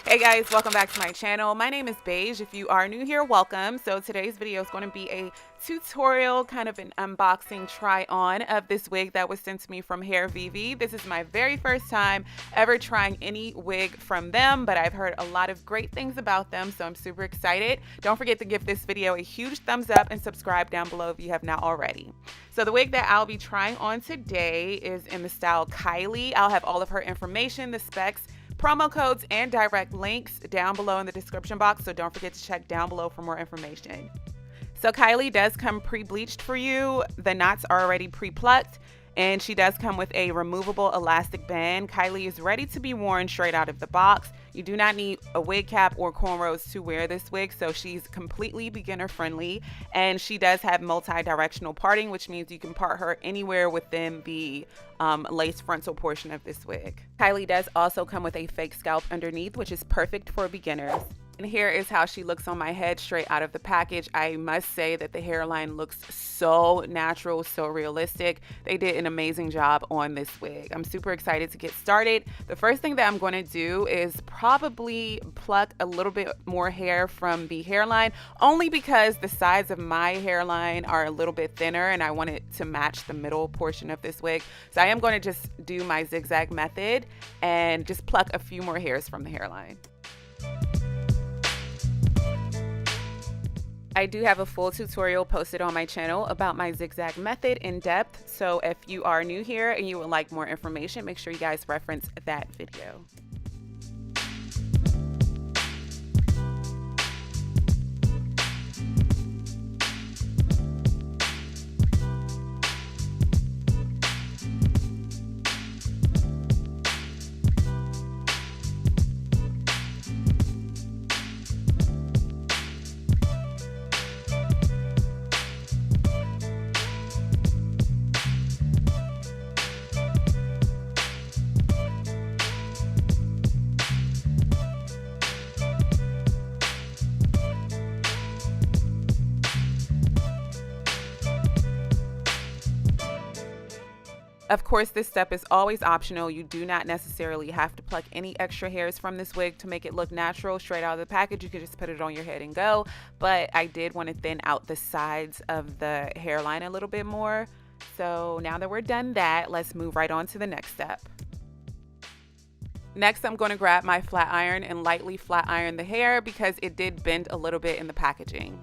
Hey guys, welcome back to my channel. My name is Beige. If you are new here, welcome. So today's video is going to be a tutorial, kind of an unboxing try on of this wig that was sent to me from Hairvivi. This is my very first time ever trying any wig from them, but I've heard a lot of great things about them, so I'm super excited. Don't forget to give this video a huge thumbs up and subscribe down below if you have not already. So the wig that I'll be trying on today is in the style Kylie. I'll have all of her information, the specs, promo codes, and direct links down below in the description box, so don't forget to check down below for more information. So Kylie does come pre-bleached for you. The knots are already pre-plucked, and she does come with a removable elastic band. Kylie is ready to be worn straight out of the box. You do not need a wig cap or cornrows to wear this wig, so she's completely beginner friendly, and she does have multi-directional parting, which means you can part her anywhere within the lace frontal portion of this wig. Kylie does also come with a fake scalp underneath, which is perfect for beginners. And here is how she looks on my head straight out of the package. I must say that the hairline looks so natural, so realistic. They did an amazing job on this wig. I'm super excited to get started. The first thing that I'm going to do is probably pluck a little bit more hair from the hairline, only because the sides of my hairline are a little bit thinner and I want it to match the middle portion of this wig. So I am going to just do my zigzag method and just pluck a few more hairs from the hairline. I do have a full tutorial posted on my channel about my zigzag method in depth, so if you are new here and you would like more information, make sure you guys reference that video. Of course, this step is always optional. You do not necessarily have to pluck any extra hairs from this wig to make it look natural straight out of the package. You could just put it on your head and go. But I did want to thin out the sides of the hairline a little bit more. So now that we're done that, let's move right on to the next step. Next, I'm going to grab my flat iron and lightly flat iron the hair because it did bend a little bit in the packaging.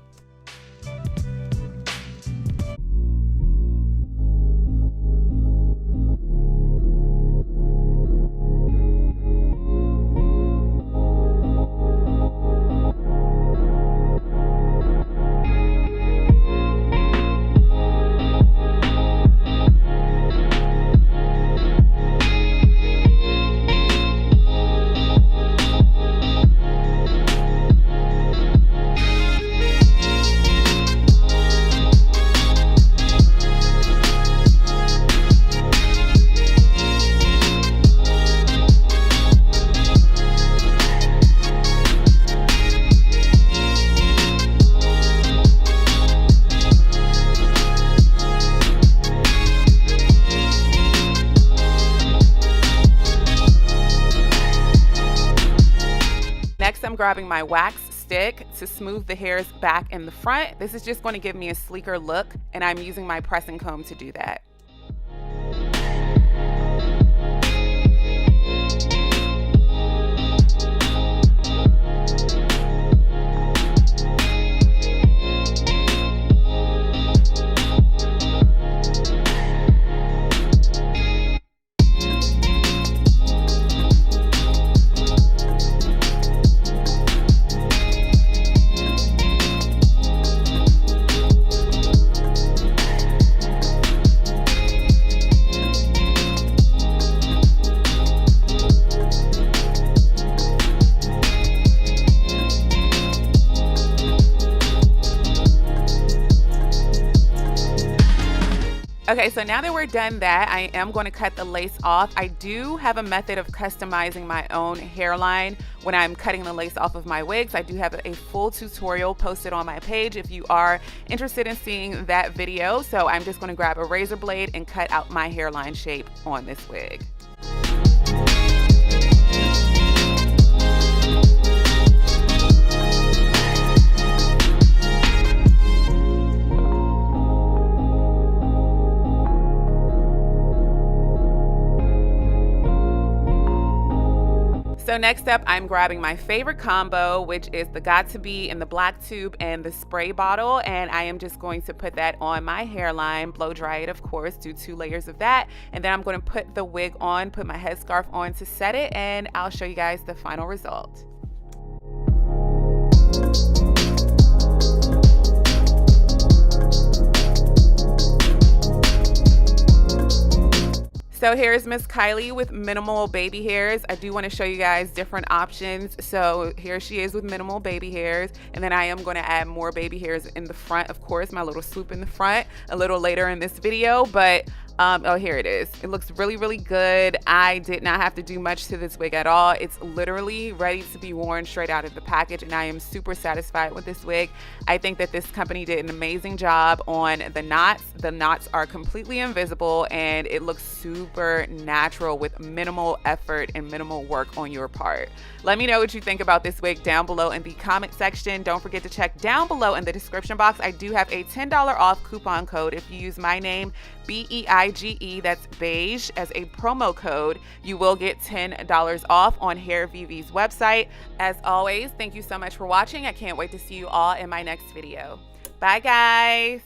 Next, I'm grabbing my wax stick to smooth the hairs back in the front. This is just going to give me a sleeker look, and I'm using my pressing comb to do that. Okay, so now that we're done that, I am going to cut the lace off. I do have a method of customizing my own hairline when I'm cutting the lace off of my wigs. I do have a full tutorial posted on my page if you are interested in seeing that video. So I'm just going to grab a razor blade and cut out my hairline shape on this wig. So next up, I'm grabbing my favorite combo, which is the Got To Be in the black tube and the spray bottle, and I am just going to put that on my hairline, blow dry it, of course, do 2 layers of that, and then I'm going to put the wig on, put my headscarf on to set it, and I'll show you guys the final result. So here's Miss Kylie with minimal baby hairs. I do want to show you guys different options. So here she is with minimal baby hairs, and then I am going to add more baby hairs in the front, of course, my little swoop in the front a little later in this video. But oh, here it is. It looks really, really good. I did not have to do much to this wig at all. It's literally ready to be worn straight out of the package, and I am super satisfied with this wig. I think that this company did an amazing job on the knots. The knots are completely invisible, and it looks super natural with minimal effort and minimal work on your part. Let me know what you think about this wig down below in the comment section. Don't forget to check down below in the description box. I do have a $10 off coupon code if you use my name, BEIGE, that's beige, as a promo code. You will get $10 off on Hairvivi's website. As always, thank you so much for watching. I can't wait to see you all in my next video. Bye, guys.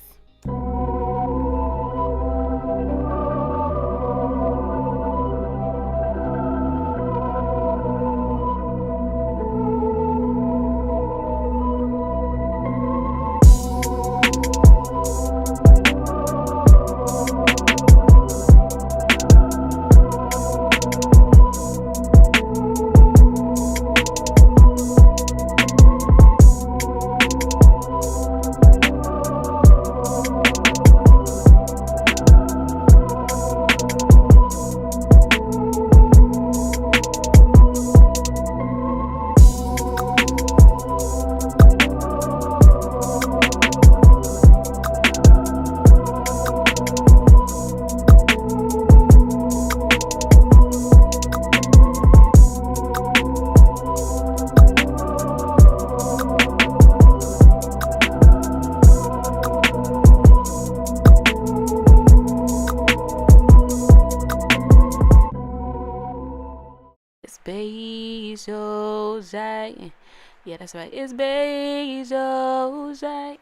Beige Ojai. Yeah, that's right. It's Beige Ojai.